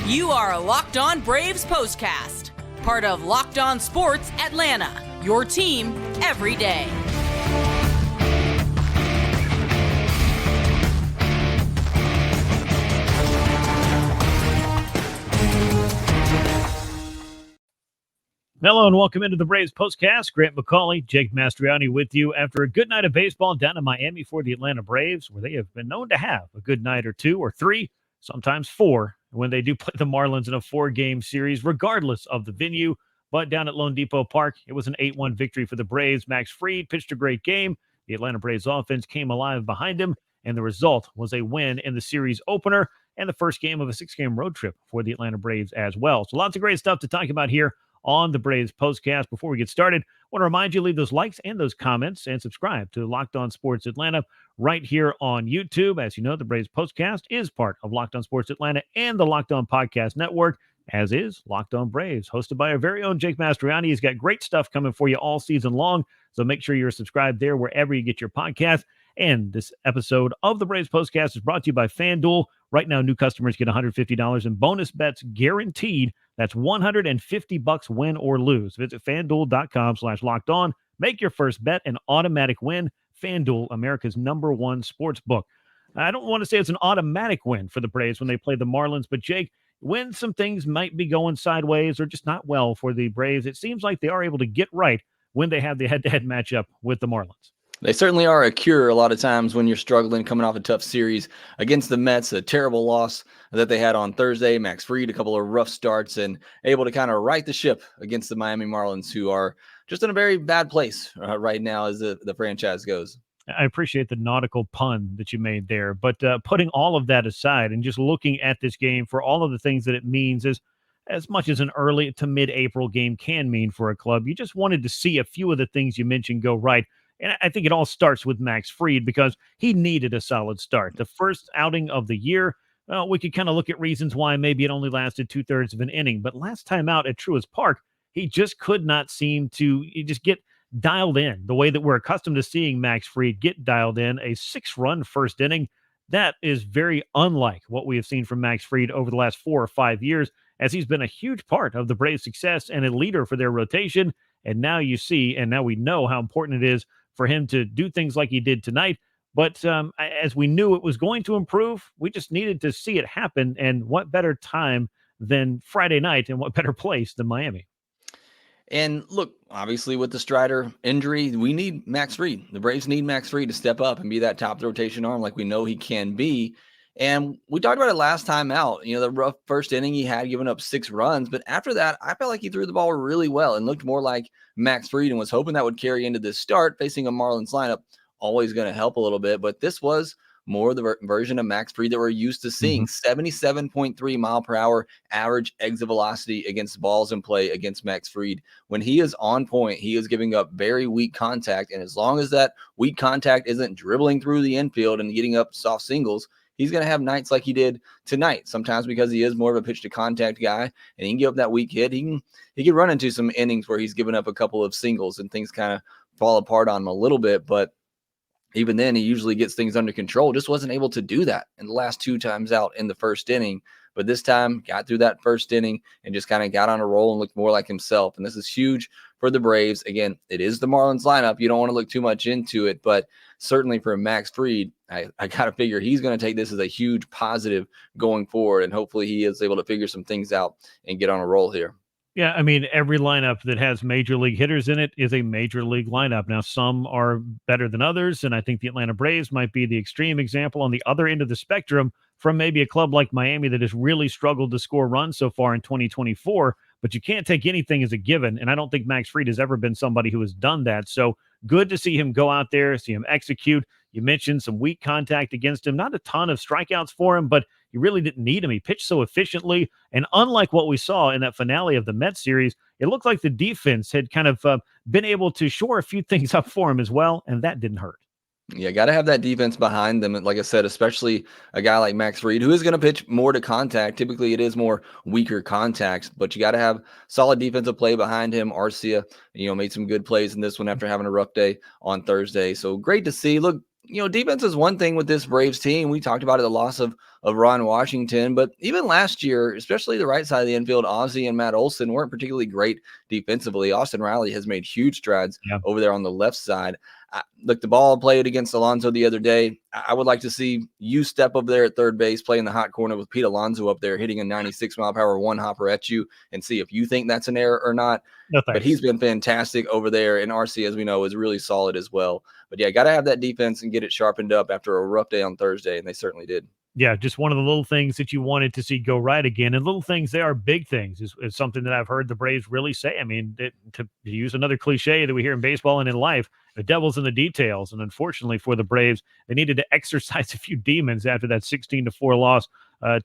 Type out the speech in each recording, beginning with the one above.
You are a Locked On Braves postcast, part of Locked On Sports Atlanta, your team every day. Hello and welcome into the Braves postcast. Grant McAuley, Jake Mastroianni with you after a good night of baseball down in Miami for the Atlanta Braves, where they have been known to have a good night or two or three, sometimes four, when they do play the Marlins in a four-game series, regardless of the venue. But down at LoanDepot Park, it was an 8-1 victory for the Braves. Max Fried pitched a great game. The Atlanta Braves offense came alive behind him, and the result was a win in the series opener and the first game of a 6-game road trip for the Atlanta Braves as well. So lots of great stuff to talk about here on the Braves postcast. Before we get started, I want to remind you, leave those likes and those comments and subscribe to Locked On Sports Atlanta right here on YouTube. As you know, the Braves postcast is part of Locked On Sports Atlanta and the Locked On Podcast Network, as is Locked On Braves, hosted by our very own Jake Mastroianni. He's got great stuff coming for you all season long, so make sure you're subscribed there wherever you get your podcast. And this episode of the Braves postcast is brought to you by FanDuel. Right now, new customers get $150 in bonus bets guaranteed. That's $150 win or lose. Visit FanDuel.com/lockedon. Make your first bet an automatic win. FanDuel, America's #1 sports book. I don't want to say it's an automatic win for the Braves when they play the Marlins, but Jake, when some things might be going sideways or just not well for the Braves, it seems like they are able to get right when they have the head-to-head matchup with the Marlins. They certainly are a cure a lot of times when you're struggling coming off a tough series against the Mets, a terrible loss that they had on Thursday. Max Fried, a couple of rough starts, and able to kind of right the ship against the Miami Marlins, who are just in a very bad place right now as the franchise goes. I appreciate the nautical pun that you made there, but putting all of that aside and just looking at this game for all of the things that it means, is as much as an early to mid-April game can mean for a club, you just wanted to see a few of the things you mentioned go right. And I think it all starts with Max Fried because he needed a solid start. The first outing of the year, we could kind of look at reasons why maybe it only lasted 2/3 of an inning. But last time out at Truist Park, he just could not seem to just get dialed in the way that we're accustomed to seeing Max Fried get dialed in. A 6-run first inning, that is very unlike what we have seen from Max Fried over the last 4 or 5 years, as he's been a huge part of the Braves' success and a leader for their rotation. And now you see, and now we know how important it is for him to do things like he did tonight. But as we knew it was going to improve, we just needed to see it happen. And what better time than Friday night, and what better place than Miami? And look, obviously with the Strider injury, we need Max Fried. The Braves need Max Fried to step up and be that top rotation arm like we know he can be. And we talked about it last time out. You know, the rough first inning he had, given up 6 runs. But after that, I felt like he threw the ball really well and looked more like Max Fried, and was hoping that would carry into this start. Facing a Marlins lineup, always going to help a little bit. But this was more the version of Max Fried that we're used to seeing. 77.3 mile per hour average exit velocity against balls in play against Max Fried. When he is on point, he is giving up very weak contact. And as long as that weak contact isn't dribbling through the infield and getting up soft singles, he's going to have nights like he did tonight. Sometimes because he is more of a pitch to contact guy and he can give up that weak hit, he can run into some innings where he's given up a couple of singles and things kind of fall apart on him a little bit. But even then, he usually gets things under control. Just wasn't able to do that in the last 2 times out in the first inning. But this time, got through that first inning and just kind of got on a roll and looked more like himself. And this is huge for the Braves. Again, it is the Marlins lineup. You don't want to look too much into it, but certainly for Max Fried, I got to figure he's going to take this as a huge positive going forward. And hopefully he is able to figure some things out and get on a roll here. Yeah, I mean, every lineup that has major league hitters in it is a major league lineup. Now, some are better than others, and I think the Atlanta Braves might be the extreme example on the other end of the spectrum from maybe a club like Miami that has really struggled to score runs so far in 2024. But you can't take anything as a given, and I don't think Max Fried has ever been somebody who has done that. So good to see him go out there, see him execute. You mentioned some weak contact against him. Not a ton of strikeouts for him, but you really didn't need him. He pitched so efficiently. And unlike what we saw in that finale of the Mets series, it looked like the defense had kind of been able to shore a few things up for him as well, and that didn't hurt. Yeah, got to have that defense behind them. Like I said, especially a guy like Max Fried, who is going to pitch more to contact. Typically, it is more weaker contacts, but you got to have solid defensive play behind him. Arcia, made some good plays in this one after having a rough day on Thursday. So great to see. Look, defense is one thing with this Braves team. We talked about it, the loss of of Ron Washington. But even last year, especially the right side of the infield, Ozzy and Matt Olson weren't particularly great defensively. Austin Riley has made huge strides over there on the left side. Look, the ball played against Alonso the other day. I would like to see you step up there at third base, play in the hot corner with Pete Alonso up there hitting a 96-mile-per-hour one-hopper at you, and see if you think that's an error or not. No, but he's been fantastic over there, and RC, as we know, is really solid as well. But, yeah, got to have that defense and get it sharpened up after a rough day on Thursday, and they certainly did. Yeah, just one of the little things that you wanted to see go right again. And little things, they are big things, is something that I've heard the Braves really say. I mean, to use another cliche that we hear in baseball and in life, the devil's in the details. And unfortunately for the Braves, they needed to exercise a few demons after that 16-4 loss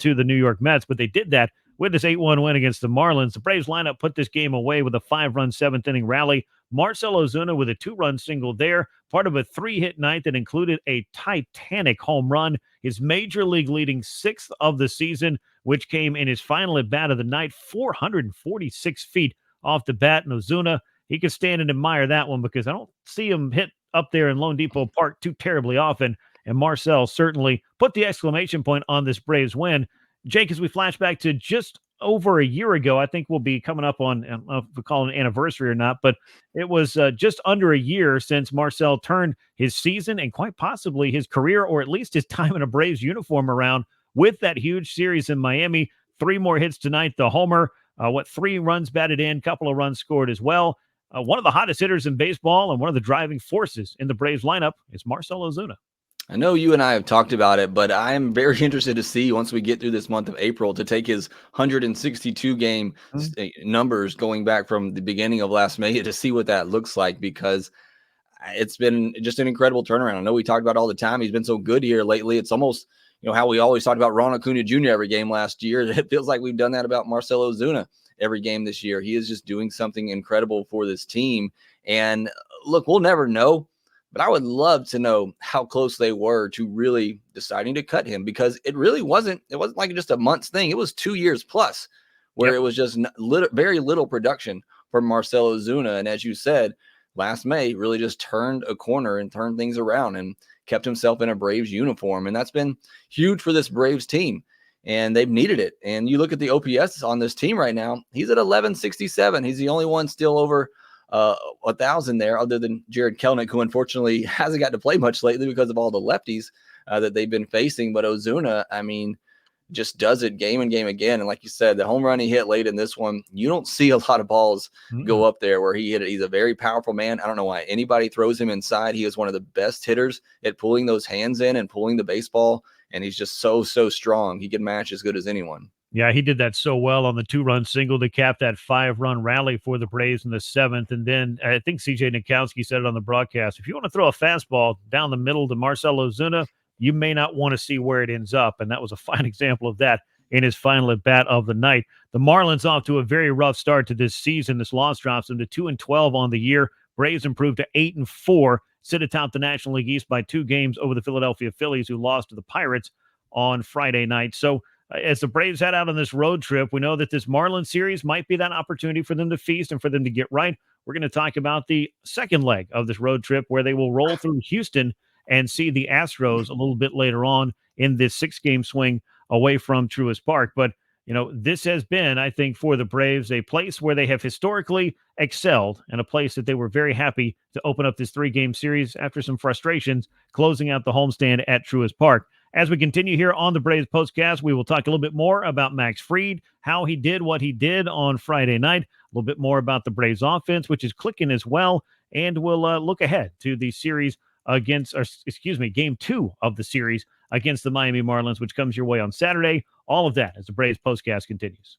to the New York Mets. But they did that with this 8-1 win against the Marlins. The Braves lineup put this game away with a 5-run seventh-inning rally. Marcell Ozuna with a 2-run single there, part of a 3-hit night that included a titanic home run, his major league leading 6th of the season, which came in his final at-bat of the night, 446 feet off the bat. And Ozuna, he could stand and admire that one because I don't see him hit up there in LoanDepot Park too terribly often. And Marcell certainly put the exclamation point on this Braves win. Jake, as we flash back to just over a year ago, I think we'll be coming up on, I don't know if we call it an anniversary or not, but it was just under a year since Marcell turned his season and quite possibly his career, or at least his time in a Braves uniform around with that huge series in Miami. 3 more hits tonight, the homer, 3 runs batted in, couple of runs scored as well. One of the hottest hitters in baseball and one of the driving forces in the Braves lineup is Marcell Ozuna. I know you and I have talked about it, but I am very interested to see once we get through this month of April to take his 162 game numbers going back from the beginning of last May to see what that looks like, because it's been just an incredible turnaround. I know we talked about all the time. He's been so good here lately. It's almost, how we always talked about Ronald Acuna Jr. every game last year. It feels like we've done that about Marcell Ozuna every game this year. He is just doing something incredible for this team. And look, we'll never know. But I would love to know how close they were to really deciding to cut him, because it wasn't like just a month's thing. It was 2 years plus where it was just very little production for Marcell Ozuna. And as you said, last May really just turned a corner and turned things around and kept himself in a Braves uniform. And that's been huge for this Braves team. And they've needed it. And you look at the OPS on this team right now, he's at 1167. He's the only one still over 1,000 there, other than Jared Kelenic, who unfortunately hasn't got to play much lately because of all the lefties that they've been facing. But Ozuna, I mean, just does it game and game again. And like you said, the home run he hit late in this one, you don't see a lot of balls go up there where he hit it. He's a very powerful man. I don't know why anybody throws him inside. He is one of the best hitters at pulling those hands in and pulling the baseball. And he's just so strong. He can match as good as anyone. Yeah, he did that so well on the 2-run single to cap that 5-run rally for the Braves in the 7th. And then I think CJ Nikowski said it on the broadcast, if you want to throw a fastball down the middle to Marcell Ozuna, you may not want to see where it ends up. And that was a fine example of that in his final at-bat of the night. The Marlins off to a very rough start to this season. This loss drops them to 2-12 on the year. Braves improved to 8-4, sit atop the National League East by 2 games over the Philadelphia Phillies, who lost to the Pirates on Friday night. So as the Braves head out on this road trip, we know that this Marlins series might be that opportunity for them to feast and for them to get right. We're going to talk about the second leg of this road trip, where they will roll through Houston and see the Astros a little bit later on in this 6-game swing away from Truist Park. But, this has been, I think, for the Braves, a place where they have historically excelled, and a place that they were very happy to open up this 3-game series after some frustrations closing out the homestand at Truist Park. As we continue here on the Braves Postcast, we will talk a little bit more about Max Fried, how he did what he did on Friday night, a little bit more about the Braves offense, which is clicking as well, and we'll look ahead to the series Game 2 of the series against the Miami Marlins, which comes your way on Saturday. All of that as the Braves Postcast continues.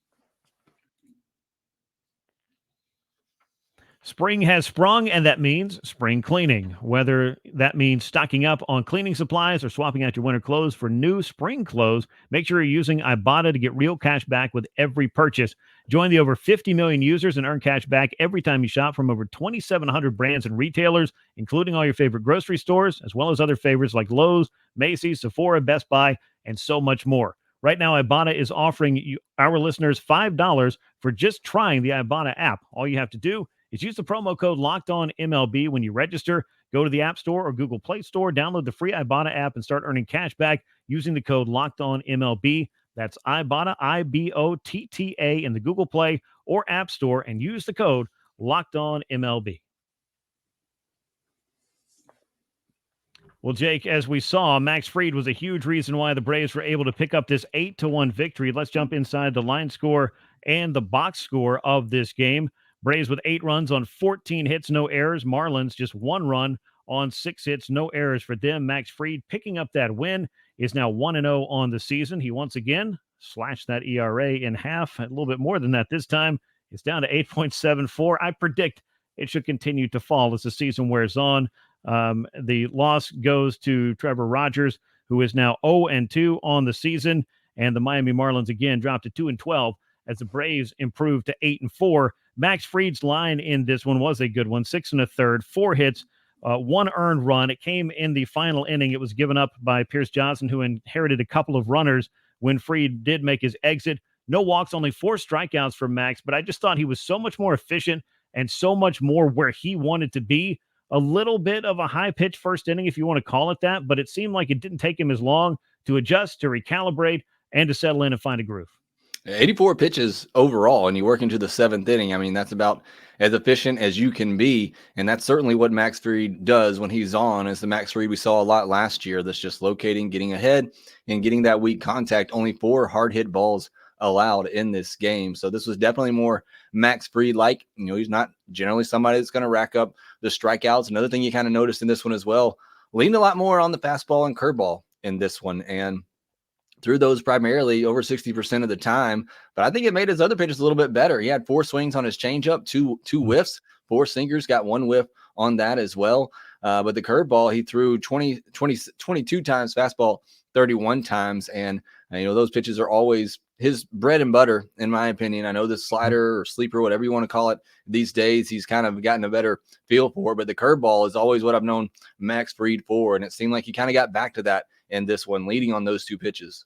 Spring has sprung, and that means spring cleaning. Whether that means stocking up on cleaning supplies or swapping out your winter clothes for new spring clothes, make sure you're using Ibata to get real cash back with every purchase. Join the over 50 million users and earn cash back every time you shop from over 2,700 brands and retailers, including all your favorite grocery stores, as well as other favorites like Lowe's, Macy's, Sephora, Best Buy, and so much more. Right now, Ibata is offering our listeners $5 for just trying the Ibata app. All you have to do is use the promo code LOCKEDONMLB when you register. Go to the App Store or Google Play Store, download the free Ibata app, and start earning cash back using the code LOCKEDONMLB. That's Ibata, IBOTTA, in the Google Play or App Store, and use the code LOCKEDONMLB. Well, Jake, as we saw, Max Fried was a huge reason why the Braves were able to pick up this 8-1 victory. Let's jump inside the line score and the box score of this game. Braves with 8 runs on 14 hits, no errors. Marlins just 1 run on 6 hits, no errors for them. Max Fried picking up that win, is now 1-0 on the season. He once again slashed that ERA in half, a little bit more than that this time. It's down to 8.74. I predict it should continue to fall as the season wears on. The loss goes to Trevor Rogers, who is now 0-2 on the season, and the Miami Marlins again dropped to 2-12 as the Braves improved to 8-4. Max Fried's line in this one was a good one, 6 1/3, 4 hits, 1 earned run. It came in the final inning. It was given up by Pierce Johnson, who inherited a couple of runners when Fried did make his exit. No walks, only 4 strikeouts for Max, but I just thought he was so much more efficient and so much more where he wanted to be. A little bit of a high-pitch first inning, if you want to call it that, but it seemed like it didn't take him as long to adjust, to recalibrate, and to settle in and find a groove. 84 pitches overall, and you work into the 7th inning. I mean, that's about as efficient as you can be, and that's certainly what Max Fried does when he's on. Is the Max Fried we saw a lot last year that's just locating, getting ahead, and getting that weak contact. Only 4 hard-hit balls allowed in this game. So this was definitely more Max Fried-like. You know, he's not generally somebody that's going to rack up the strikeouts. Another thing you kind of noticed in this one as well, leaned a lot more on the fastball and curveball in this one, and threw those primarily over 60% of the time. But I think it made his other pitches a little bit better. He had 4 swings on his changeup, two whiffs, 4 sinkers, got 1 whiff on that as well. But the curveball, he threw 22 times, fastball 31 times. And, you know, those pitches are always his bread and butter, in my opinion. I know the slider or sleeper, whatever you want to call it these days, he's kind of gotten a better feel for. But the curveball is always what I've known Max Fried for. And it seemed like he kind of got back to that in this one, leading on those 2 pitches.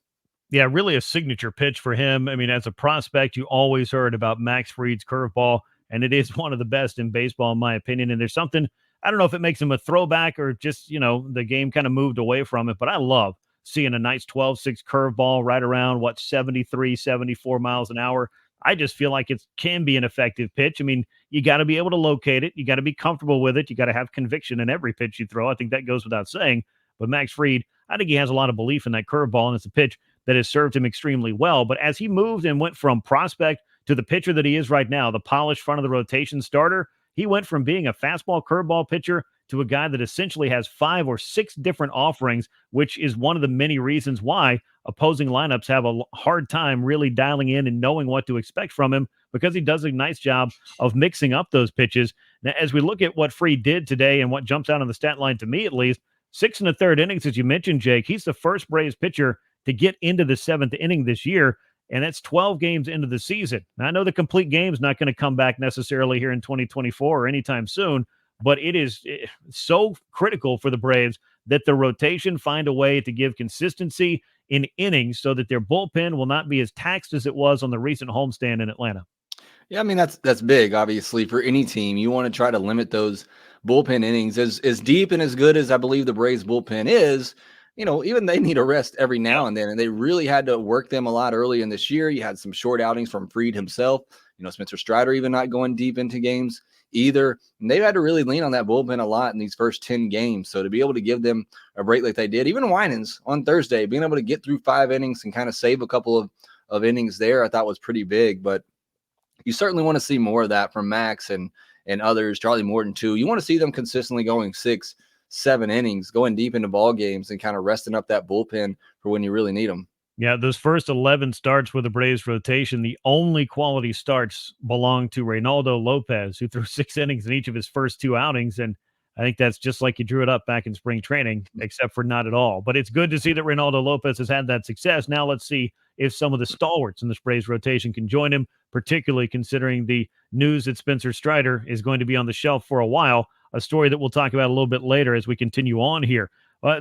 Yeah, really a signature pitch for him. I mean, as a prospect, you always heard about Max Fried's curveball, and it is one of the best in baseball, in my opinion. And there's something, I don't know if it makes him a throwback or just, you know, the game kind of moved away from it, but I love seeing a nice 12-6 curveball right around, 73, 74 miles an hour. I just feel like it can be an effective pitch. I mean, you got to be able to locate it. You got to be comfortable with it. You got to have conviction in every pitch you throw. I think that goes without saying. But Max Fried, I think he has a lot of belief in that curveball, and it's a pitch that has served him extremely well. But as he moved and went from prospect to the pitcher that he is right now, the polished front of the rotation starter, he went from being a fastball curveball pitcher to a guy that essentially has 5 or 6 different offerings, which is one of the many reasons why opposing lineups have a hard time really dialing in and knowing what to expect from him, because he does a nice job of mixing up those pitches. Now, as we look at what Fried did today and what jumps out on the stat line, to me at least, 6 1/3 innings, as you mentioned, Jake. He's the first Braves pitcher to get into the 7th inning this year, and that's 12 games into the season. Now, I know the complete game is not going to come back necessarily here in 2024 or anytime soon, but it is so critical for the Braves that the rotation find a way to give consistency in innings so that their bullpen will not be as taxed as it was on the recent homestand in Atlanta. Yeah, I mean, that's big, obviously, for any team. You want to try to limit those bullpen innings. As deep and as good as I believe the Braves bullpen is, you know, even they need a rest every now and then, and they really had to work them a lot early in this year. You had some short outings from Fried himself. You know, Spencer Strider even not going deep into games either. And they've had to really lean on that bullpen a lot in these first 10 games. So to be able to give them a break like they did, even Winans on Thursday, being able to get through 5 innings and kind of save a couple of innings there, I thought was pretty big. But you certainly want to see more of that from Max and others, Charlie Morton too. You want to see them consistently going 6, 7 innings, going deep into ball games and kind of resting up that bullpen for when you really need them. Yeah, those first 11 starts with the Braves rotation, the only quality starts belong to Reynaldo Lopez, who threw 6 innings in each of his first 2 outings. And I think that's just like you drew it up back in spring training, except for not at all. But it's good to see that Reynaldo Lopez has had that success. Now let's see if some of the stalwarts in this Braves rotation can join him, particularly considering the news that Spencer Strider is going to be on the shelf for a while, a story that we'll talk about a little bit later as we continue on here.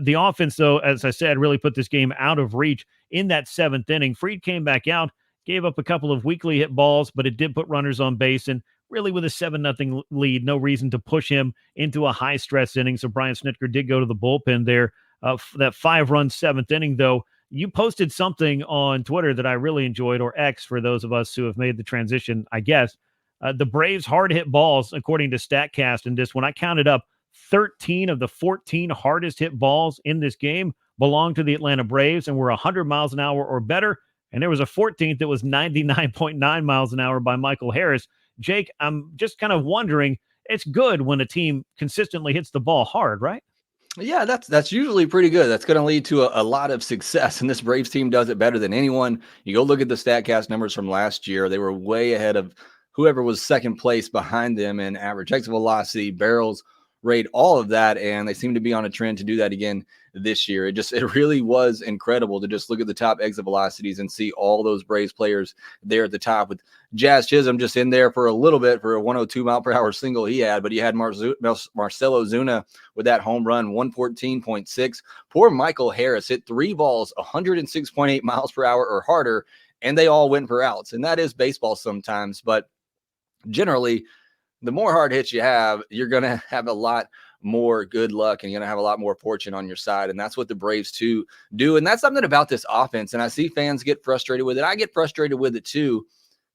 The offense, though, as I said, really put this game out of reach in that 7th inning. Fried came back out, gave up a couple of weakly hit balls, but it did put runners on base, and really with a 7-0 lead. No reason to push him into a high-stress inning. So Brian Snitker did go to the bullpen there. That 5-run 7th inning, though, you posted something on Twitter that I really enjoyed, or X for those of us who have made the transition, I guess. The Braves' hard-hit balls, according to Statcast, and this, when I counted up, 13 of the 14 hardest hit balls in this game belonged to the Atlanta Braves and were 100 miles an hour or better. And there was a 14th that was 99.9 miles an hour by Michael Harris. Jake, I'm just kind of wondering, it's good when a team consistently hits the ball hard, right? Yeah, that's usually pretty good. That's going to lead to a lot of success, and this Braves team does it better than anyone. You go look at the Statcast numbers from last year. They were way ahead of whoever was second place behind them in average exit velocity, barrels rate, all of that, and they seem to be on a trend to do that again this year. It really was incredible to just look at the top exit velocities and see all those Braves players there at the top, with Jazz Chisholm just in there for a little bit for a 102 mile per hour single he had, but he had Marcell Ozuna with that home run, 114.6. Poor Michael Harris hit 3 balls, 106.8 miles per hour or harder, and they all went for outs. And that is baseball sometimes, but generally, the more hard hits you have, you're going to have a lot more good luck and you're going to have a lot more fortune on your side. And that's what the Braves too do. And that's something about this offense. And I see fans get frustrated with it. I get frustrated with it too.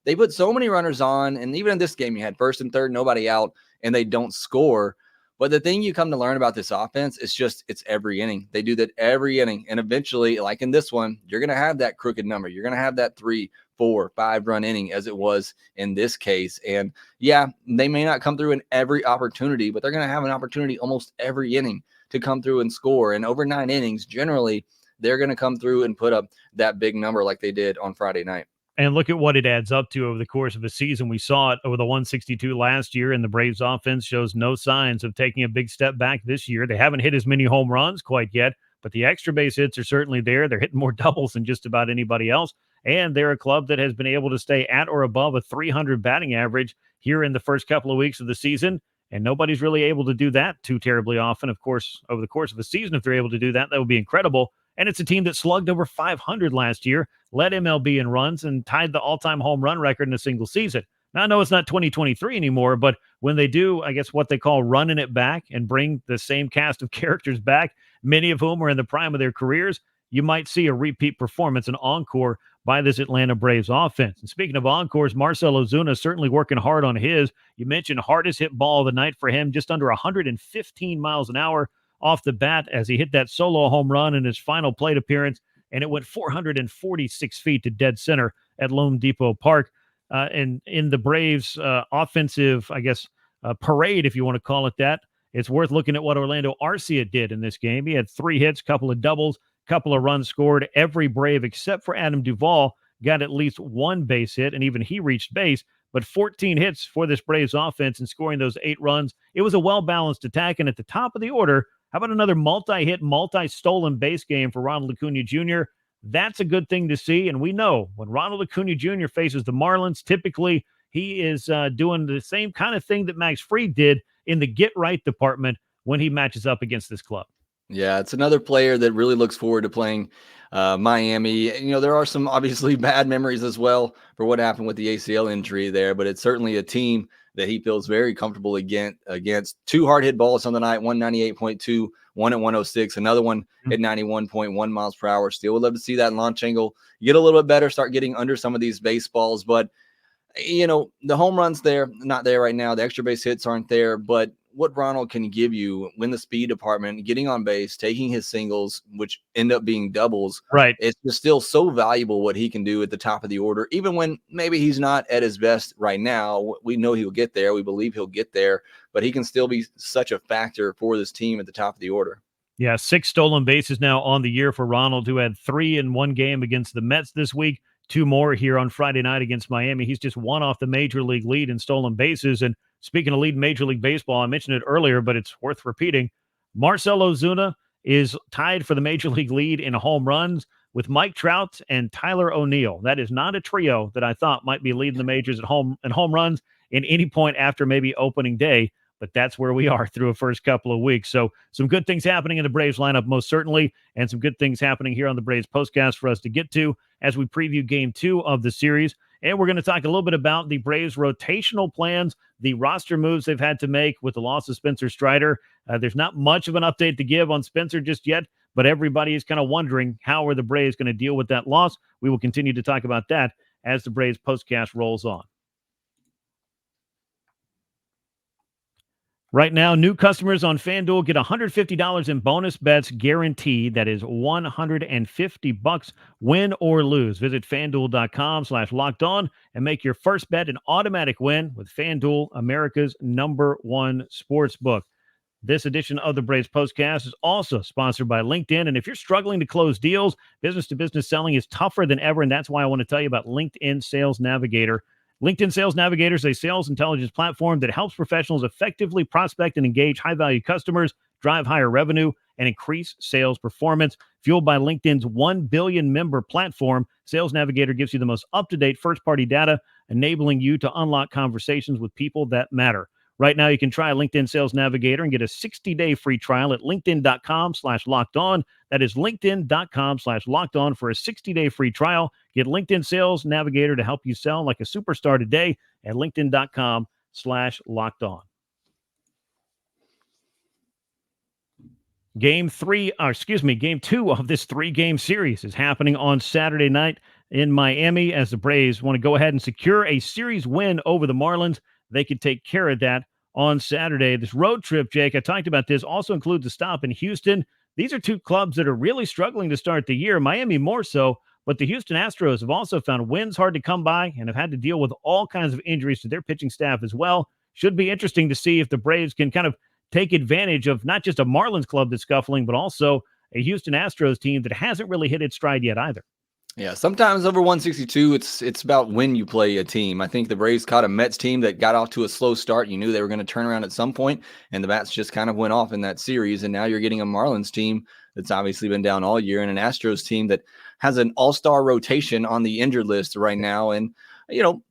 They put so many runners on. And even in this game, you had first and third, nobody out, and they don't score. But the thing you come to learn about this offense is just it's every inning. They do that every inning. And eventually, like in this one, you're going to have that crooked number. You're going to have that 3, 4, 5 run inning as it was in this case. And yeah, they may not come through in every opportunity, but they're going to have an opportunity almost every inning to come through and score. And over 9 innings, generally, they're going to come through and put up that big number like they did on Friday night. And look at what it adds up to over the course of a season. We saw it over the 162 last year, and the Braves offense shows no signs of taking a big step back this year. They haven't hit as many home runs quite yet, but the extra base hits are certainly there. They're hitting more doubles than just about anybody else. And they're a club that has been able to stay at or above a 300 batting average here in the first couple of weeks of the season. And nobody's really able to do that too terribly often. Of course, over the course of a season, if they're able to do that, that would be incredible. And it's a team that slugged over 500 last year, led MLB in runs, and tied the all-time home run record in a single season. Now, I know it's not 2023 anymore, but when they do, I guess what they call running it back and bring the same cast of characters back, many of whom are in the prime of their careers, you might see a repeat performance, an encore by this Atlanta Braves offense. And speaking of encores, Marcell Ozuna certainly working hard on his. You mentioned hardest hit ball of the night for him, just under 115 miles an hour off the bat as he hit that solo home run in his final plate appearance, and it went 446 feet to dead center at LoanDepot Park. And in the Braves offensive, I guess, parade, if you want to call it that, it's worth looking at what Orlando Arcia did in this game. He had 3 hits, couple of doubles, couple of runs scored. Every Brave except for Adam Duvall got at least 1 base hit, and even he reached base. But 14 hits for this Braves offense and scoring those 8 runs. It was a well-balanced attack, and at the top of the order, how about another multi-hit, multi-stolen base game for Ronald Acuna Jr.? That's a good thing to see, and we know when Ronald Acuna Jr. faces the Marlins, typically he is doing the same kind of thing that Max Fried did in the get-right department when he matches up against this club. Yeah, it's another player that really looks forward to playing Miami. You know, there are some obviously bad memories as well for what happened with the ACL injury there, but it's certainly a team that he feels very comfortable against. 2 hard hit balls on the night, 198.2, one at 106, another one at 91.1 miles per hour. Still would love to see that launch angle get a little bit better, start getting under some of these baseballs. But, you know, the home runs there, not there right now. The extra base hits aren't there, but what Ronald can give you when the speed department, getting on base, taking his singles, which end up being doubles, right? It's just still so valuable what he can do at the top of the order, even when maybe he's not at his best right now. We know he'll get there. We believe he'll get there, but he can still be such a factor for this team at the top of the order. Yeah, 6 stolen bases now on the year for Ronald, who had 3 in one game against the Mets this week, 2 more here on Friday night against Miami. He's just 1 off the major league lead in stolen bases. And speaking of lead in Major League Baseball, I mentioned it earlier, but it's worth repeating. Marcell Ozuna is tied for the Major League lead in home runs with Mike Trout and Tyler O'Neill. That is not a trio that I thought might be leading the majors at home and home runs in any point after maybe opening day, but that's where we are through a first couple of weeks. So some good things happening in the Braves lineup, most certainly, and some good things happening here on the Braves postcast for us to get to as we preview game 2 of the series. And we're going to talk a little bit about the Braves' rotational plans, the roster moves they've had to make with the loss of Spencer Strider. There's not much of an update to give on Spencer just yet, but everybody is kind of wondering how are the Braves going to deal with that loss. We will continue to talk about that as the Braves postcast rolls on. Right now, new customers on FanDuel get $150 in bonus bets guaranteed. That is $150, win or lose. Visit FanDuel.com/lockedon and make your first bet an automatic win with FanDuel, America's #1 sports book. This edition of the Braves Postcast is also sponsored by LinkedIn. And if you're struggling to close deals, business-to-business selling is tougher than ever, and that's why I want to tell you about LinkedIn Sales Navigator. LinkedIn Sales Navigator is a sales intelligence platform that helps professionals effectively prospect and engage high-value customers, drive higher revenue, and increase sales performance. Fueled by LinkedIn's 1 billion member platform, Sales Navigator gives you the most up-to-date first-party data, enabling you to unlock conversations with people that matter. Right now, you can try LinkedIn Sales Navigator and get a 60-day free trial at linkedin.com/lockedon. That is linkedin.com/lockedon for a 60-day free trial. Get LinkedIn Sales Navigator to help you sell like a superstar today at linkedin.com/lockedon. Game 2 of this 3-game series is happening on Saturday night in Miami as the Braves want to go ahead and secure a series win over the Marlins. They could take care of that on Saturday. This road trip, Jake, I talked about this, also includes a stop in Houston. These are two clubs that are really struggling to start the year, Miami more so, but the Houston Astros have also found wins hard to come by and have had to deal with all kinds of injuries to their pitching staff as well. Should be interesting to see if the Braves can kind of take advantage of not just a Marlins club that's scuffling, but also a Houston Astros team that hasn't really hit its stride yet either. Yeah, sometimes over 162, it's about when you play a team. I think the Braves caught a Mets team that got off to a slow start. You knew they were going to turn around at some point, and the bats just kind of went off in that series. And now you're getting a Marlins team that's obviously been down all year and an Astros team that has an all-star rotation on the injured list right now. And, you know,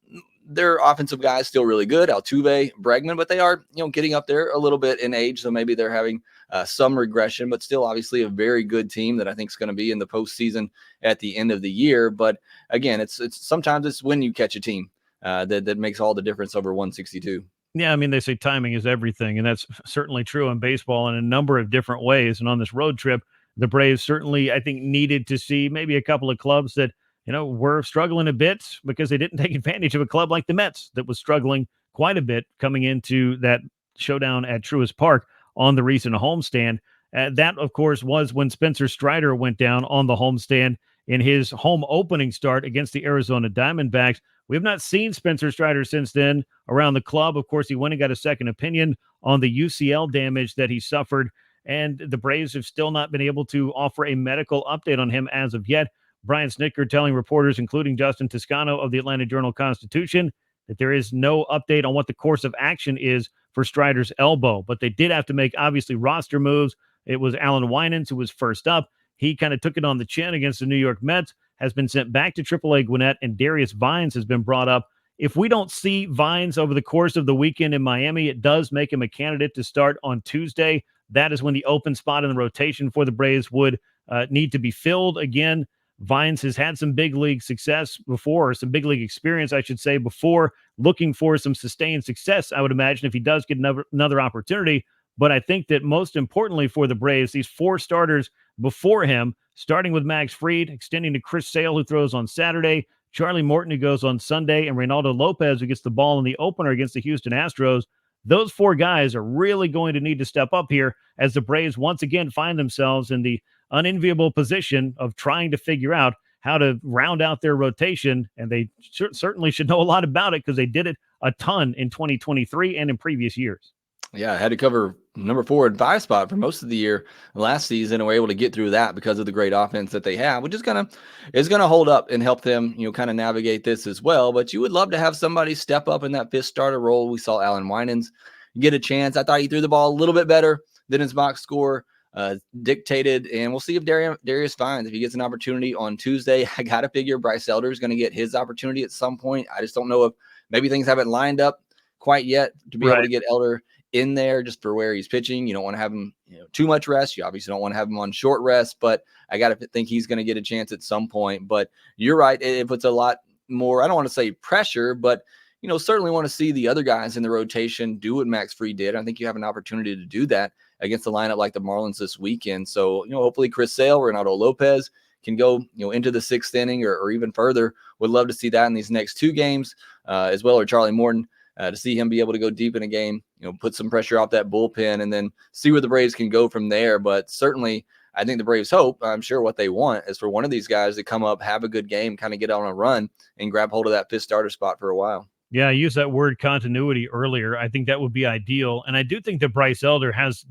their offensive guys still really good, Altuve, Bregman, but they are, getting up there a little bit in age. So maybe they're having some regression, but still obviously a very good team that I think is going to be in the postseason at the end of the year. But again, it's sometimes it's when you catch a team that makes all the difference over 162. Yeah, I mean, they say timing is everything, and that's certainly true in baseball in a number of different ways. And on this road trip, the Braves certainly, I think, needed to see maybe a couple of clubs that, were struggling a bit because they didn't take advantage of a club like the Mets that was struggling quite a bit coming into that showdown at Truist Park on the recent homestand. That, of course, was when Spencer Strider went down on the homestand in his home opening start against the Arizona Diamondbacks. We have not seen Spencer Strider since then around the club. Of course, he went and got a second opinion on the UCL damage that he suffered, and the Braves have still not been able to offer a medical update on him as of yet. Brian Snitker telling reporters, including Justin Toscano of the Atlanta Journal-Constitution, that there is no update on what the course of action is for Strider's elbow. But they did have to make, obviously, roster moves. It was Alan Winans who was first up. He kind of took it on the chin against the New York Mets, has been sent back to AAA Gwinnett, and Darius Vines has been brought up. If we don't see Vines over the course of the weekend in Miami, it does make him a candidate to start on Tuesday. That is when the open spot in the rotation for the Braves would need to be filled again. Vines has had some big league success before, or some big league experience, I should say, before, looking for some sustained success, I would imagine, if he does get another opportunity. But I think that most importantly for the Braves, these 4 starters before him, starting with Max Fried, extending to Chris Sale, who throws on Saturday, Charlie Morton, who goes on Sunday, and Reynaldo Lopez, who gets the ball in the opener against the Houston Astros. Those 4 guys are really going to need to step up here as the Braves once again find themselves in the unenviable position of trying to figure out how to round out their rotation. And they certainly should know a lot about it because they did it a ton in 2023 and in previous years. Yeah, I had to cover number 4 and 5 spot for most of the year last season, and were able to get through that because of the great offense that they have, which is gonna hold up and help them, kind of navigate this as well. But you would love to have somebody step up in that 5th starter role. We saw Alan Winans get a chance. I thought he threw the ball a little bit better than his box score dictated, and we'll see if Darius Vines, if he gets an opportunity on Tuesday. I gotta figure Bryce Elder is going to get his opportunity at some point. I just don't know if maybe things haven't lined up quite yet to be able to get Elder in there just for where he's pitching. You don't want to have him too much rest. You obviously don't want to have him on short rest, but I got to think he's going to get a chance at some point. But you're right. It puts a lot more, I don't want to say pressure, but certainly want to see the other guys in the rotation do what Max Fried did. I think you have an opportunity to do that against a lineup like the Marlins this weekend. So, hopefully Chris Sale, Renato Lopez can go, into the sixth inning or even further. Would love to see that in these next two games as well, or Charlie Morton, to see him be able to go deep in a game, put some pressure off that bullpen and then see where the Braves can go from there. But certainly I think the Braves hope, I'm sure what they want is for one of these guys to come up, have a good game, kind of get on a run and grab hold of that fifth starter spot for a while. Yeah, I used that word continuity earlier. I think that would be ideal. And I do think that Bryce Elder has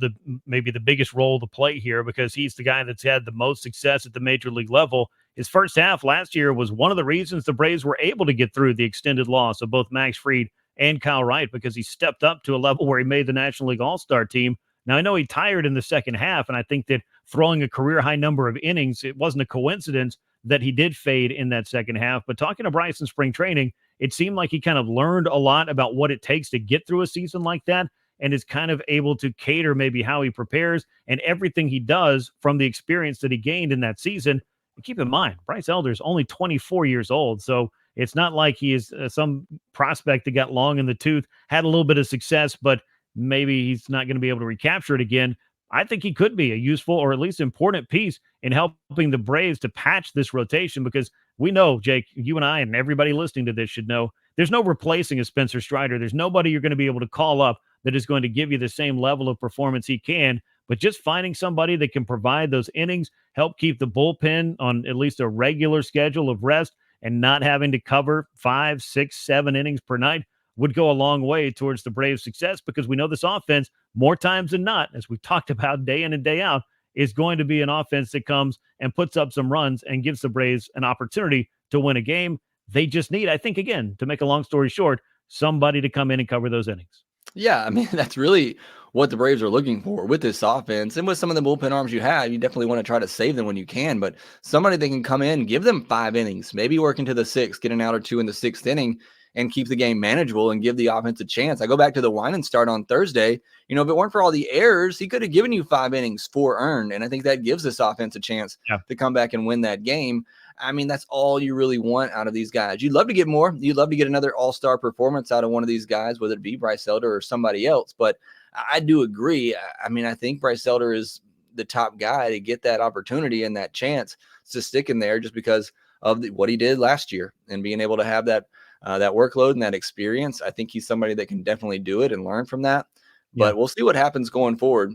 maybe the biggest role to play here because he's the guy that's had the most success at the major league level. His first half last year was one of the reasons the Braves were able to get through the extended loss of both Max Fried and Kyle Wright because he stepped up to a level where he made the National League All-Star team. Now, I know he tired in the second half, and I think that throwing a career-high number of innings, it wasn't a coincidence that he did fade in that second half. But talking to Bryce in spring training, it seemed like he kind of learned a lot about what it takes to get through a season like that and is kind of able to cater maybe how he prepares and everything he does from the experience that he gained in that season. And keep in mind, Bryce Elder is only 24 years old, so it's not like he is some prospect that got long in the tooth, had a little bit of success, but maybe he's not going to be able to recapture it again. I think he could be a useful or at least important piece in helping the Braves to patch this rotation because we know, Jake, you and I and everybody listening to this should know there's no replacing a Spencer Strider. There's nobody you're going to be able to call up that is going to give you the same level of performance he can, but just finding somebody that can provide those innings, help keep the bullpen on at least a regular schedule of rest and not having to cover 5, 6, 7 innings per night would go a long way towards the Braves' success because we know this offense, more times than not, as we've talked about day in and day out, is going to be an offense that comes and puts up some runs and gives the Braves an opportunity to win a game. They just need, I think, again, to make a long story short, somebody to come in and cover those innings. Yeah, I mean, that's really what the Braves are looking for with this offense. And with some of the bullpen arms you have, you definitely want to try to save them when you can. But somebody that can come in, give them 5 innings, maybe work into the 6th, get an out or 2 in the 6th inning, and keep the game manageable and give the offense a chance. I go back to the Winan start on Thursday. If it weren't for all the errors, he could have given you 5 innings, 4 earned. And I think that gives this offense a chance to come back and win that game. I mean, that's all you really want out of these guys. You'd love to get more. You'd love to get another all-star performance out of one of these guys, whether it be Bryce Elder or somebody else. But I do agree. I mean, I think Bryce Elder is the top guy to get that opportunity and that chance to stick in there just because of what he did last year and being able to have that workload and that experience. I think he's somebody that can definitely do it and learn from that. But we'll see what happens going forward.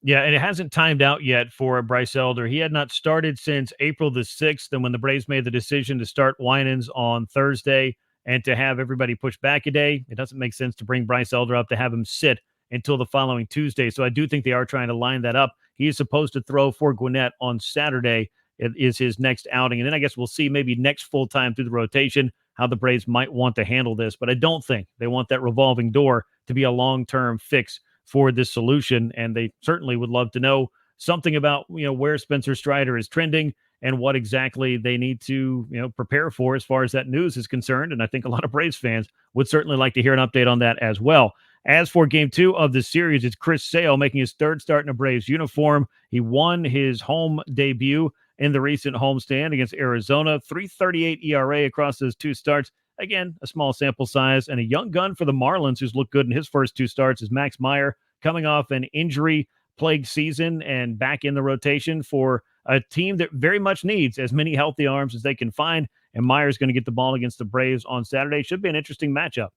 Yeah, and it hasn't timed out yet for Bryce Elder. He had not started since April the 6th, and when the Braves made the decision to start Winans on Thursday and to have everybody push back a day, it doesn't make sense to bring Bryce Elder up to have him sit until the following Tuesday. So I do think they are trying to line that up. He is supposed to throw for Gwinnett on Saturday. It is his next outing. And then I guess we'll see maybe next full time through the rotation how the Braves might want to handle this. But I don't think they want that revolving door to be a long-term fix for this solution. And they certainly would love to know something about, where Spencer Strider is trending and what exactly they need to, prepare for as far as that news is concerned. And I think a lot of Braves fans would certainly like to hear an update on that as well. As for game 2 of the series, it's Chris Sale making his 3rd start in a Braves uniform. He won his home debut in the recent homestand against Arizona, 3.38 ERA across those 2 starts. Again, a small sample size, and a young gun for the Marlins who's looked good in his first 2 starts is Max Meyer, coming off an injury-plagued season and back in the rotation for a team that very much needs as many healthy arms as they can find, and Meyer's going to get the ball against the Braves on Saturday. Should be an interesting matchup.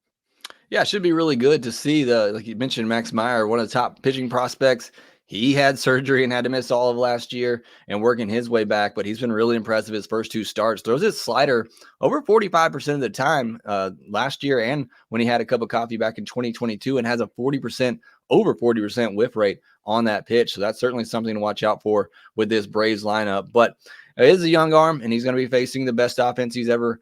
Yeah, it should be really good to see like you mentioned, Max Meyer, one of the top pitching prospects. He had surgery and had to miss all of last year and working his way back, but he's been really impressive his first 2 starts. Throws his slider over 45% of the time last year and when he had a cup of coffee back in 2022 and has a over 40% whiff rate on that pitch. So that's certainly something to watch out for with this Braves lineup. But it is a young arm, and he's going to be facing the best offense he's ever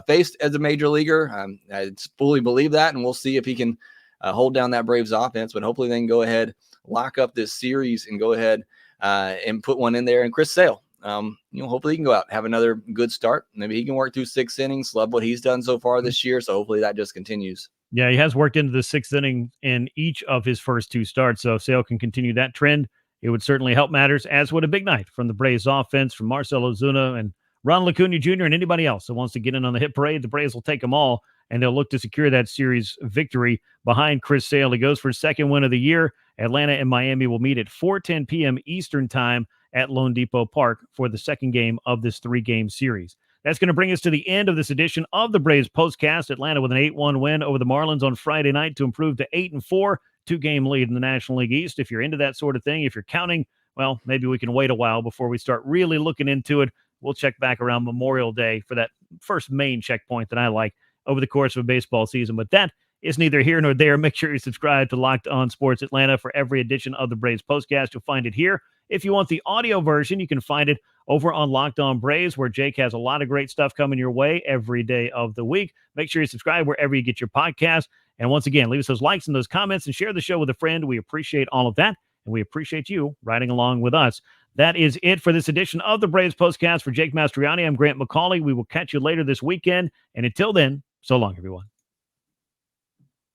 faced as a major leaguer. I fully believe that, and we'll see if he can hold down that Braves offense. But hopefully they can go ahead, lock up this series, and go ahead and put one in there. And Chris Sale, hopefully he can go out, have another good start. Maybe he can work through 6 innings. Love what he's done so far this year, so hopefully that just continues. Yeah, he has worked into the 6th inning in each of his first 2 starts, so if Sale can continue that trend, it would certainly help matters, as would a big night from the Braves offense, from Marcell Ozuna and Ronald Acuna Jr. and anybody else that wants to get in on the hit parade, the Braves will take them all, and they'll look to secure that series victory behind Chris Sale. He goes for his second win of the year. Atlanta and Miami will meet at 4:10 p.m. Eastern time at LoanDepot Park for the second game of this 3-game series. That's going to bring us to the end of this edition of the Braves Postcast. Atlanta with an 8-1 win over the Marlins on Friday night to improve to 8-4, 2-game lead in the National League East. If you're into that sort of thing, if you're counting, well, maybe we can wait a while before we start really looking into it. We'll check back around Memorial Day for that first main checkpoint that I like over the course of a baseball season. But that is neither here nor there. Make sure you subscribe to Locked On Sports Atlanta for every edition of the Braves Postcast. You'll find it here. If you want the audio version, you can find it over on Locked On Braves, where Jake has a lot of great stuff coming your way every day of the week. Make sure you subscribe wherever you get your podcast. And once again, leave us those likes and those comments and share the show with a friend. We appreciate all of that, and we appreciate you riding along with us. That is it for this edition of the Braves Postcast. For Jake Mastroianni, I'm Grant McAuley. We will catch you later this weekend. And until then, so long, everyone.